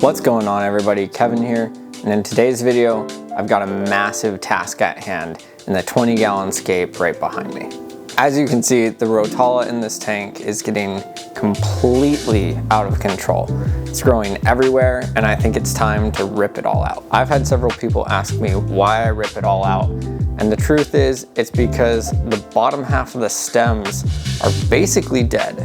What's going on, everybody? Kevin here, and in today's video I've got a massive task at hand in the 20-gallon scape right behind me. As you can see, the Rotala in this tank is getting completely out of control. It's growing everywhere, and I think it's time to rip it all out. I've had several people ask me why I rip it all out, and the truth is it's because the bottom half of the stems are basically dead.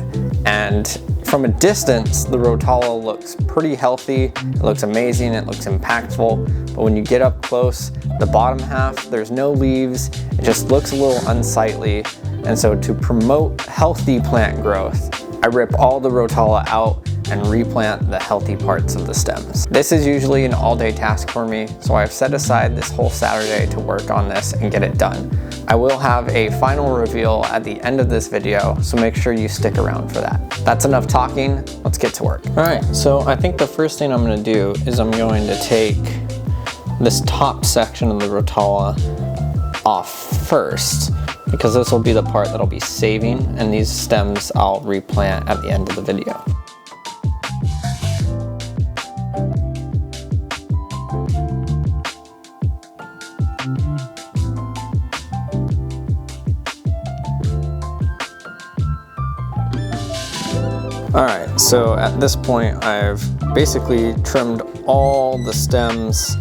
And from a distance, the Rotala looks pretty healthy, it looks amazing, it looks impactful, but when you get up close, the bottom half, there's no leaves, it just looks a little unsightly. And so to promote healthy plant growth, I rip all the Rotala out and replant the healthy parts of the stems. This is usually an all-day task for me, so I've set aside this whole Saturday to work on this and get it done. I will have a final reveal at the end of this video, so make sure you stick around for that. That's enough talking, let's get to work. All right, so I think the first thing I'm gonna do is I'm going to take this top section of the Rotala off first, because this will be the part that I'll be saving, and these stems I'll replant at the end of the video. Alright, so at this point I've basically trimmed all the stems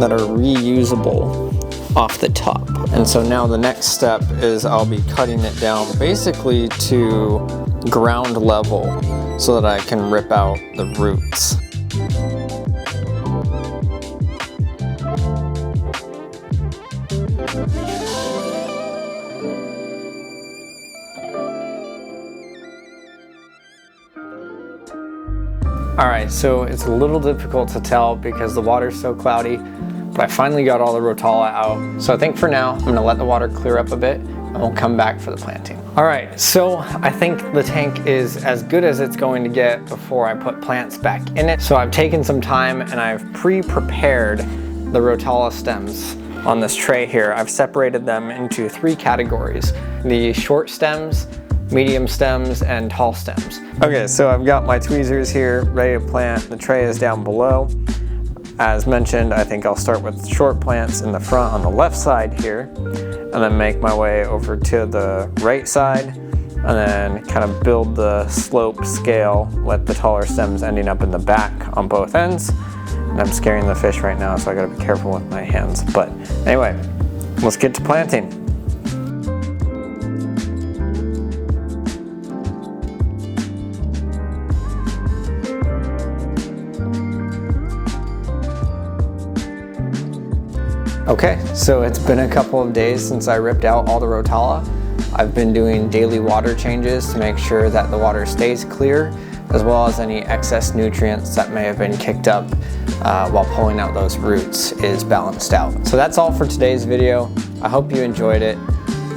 that are reusable off the top. And so now the next step is I'll be cutting it down basically to ground level so that I can rip out the roots. Alright, so it's a little difficult to tell because the water's so cloudy, but I finally got all the Rotala out. So I think for now, I'm gonna let the water clear up a bit and we'll come back for the planting. Alright, so I think the tank is as good as it's going to get before I put plants back in it. So I've taken some time and I've pre-prepared the Rotala stems on this tray here. I've separated them into 3 categories: the short stems, medium stems, and tall stems. Okay, so I've got my tweezers here ready to plant. The tray is down below. As mentioned, I think I'll start with short plants in the front on the left side here, and then make my way over to the right side, and then kind of build the slope scale with the taller stems ending up in the back on both ends. And I'm scaring the fish right now, so I gotta be careful with my hands. But anyway, let's get to planting. Okay, so it's been a couple of days since I ripped out all the Rotala. I've been doing daily water changes to make sure that the water stays clear, as well as any excess nutrients that may have been kicked up while pulling out those roots is balanced out. So that's all for today's video. I hope you enjoyed it.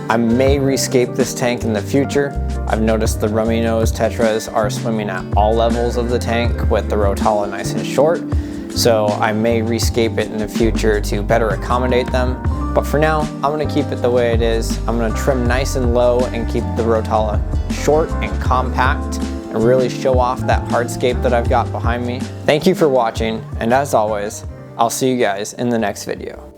I may rescape this tank in the future. I've noticed the rummy nose tetras are swimming at all levels of the tank with the Rotala nice and short. So I may rescape it in the future to better accommodate them. But for now, I'm gonna keep it the way it is. I'm gonna trim nice and low and keep the Rotala short and compact and really show off that hardscape that I've got behind me. Thank you for watching, and as always, I'll see you guys in the next video.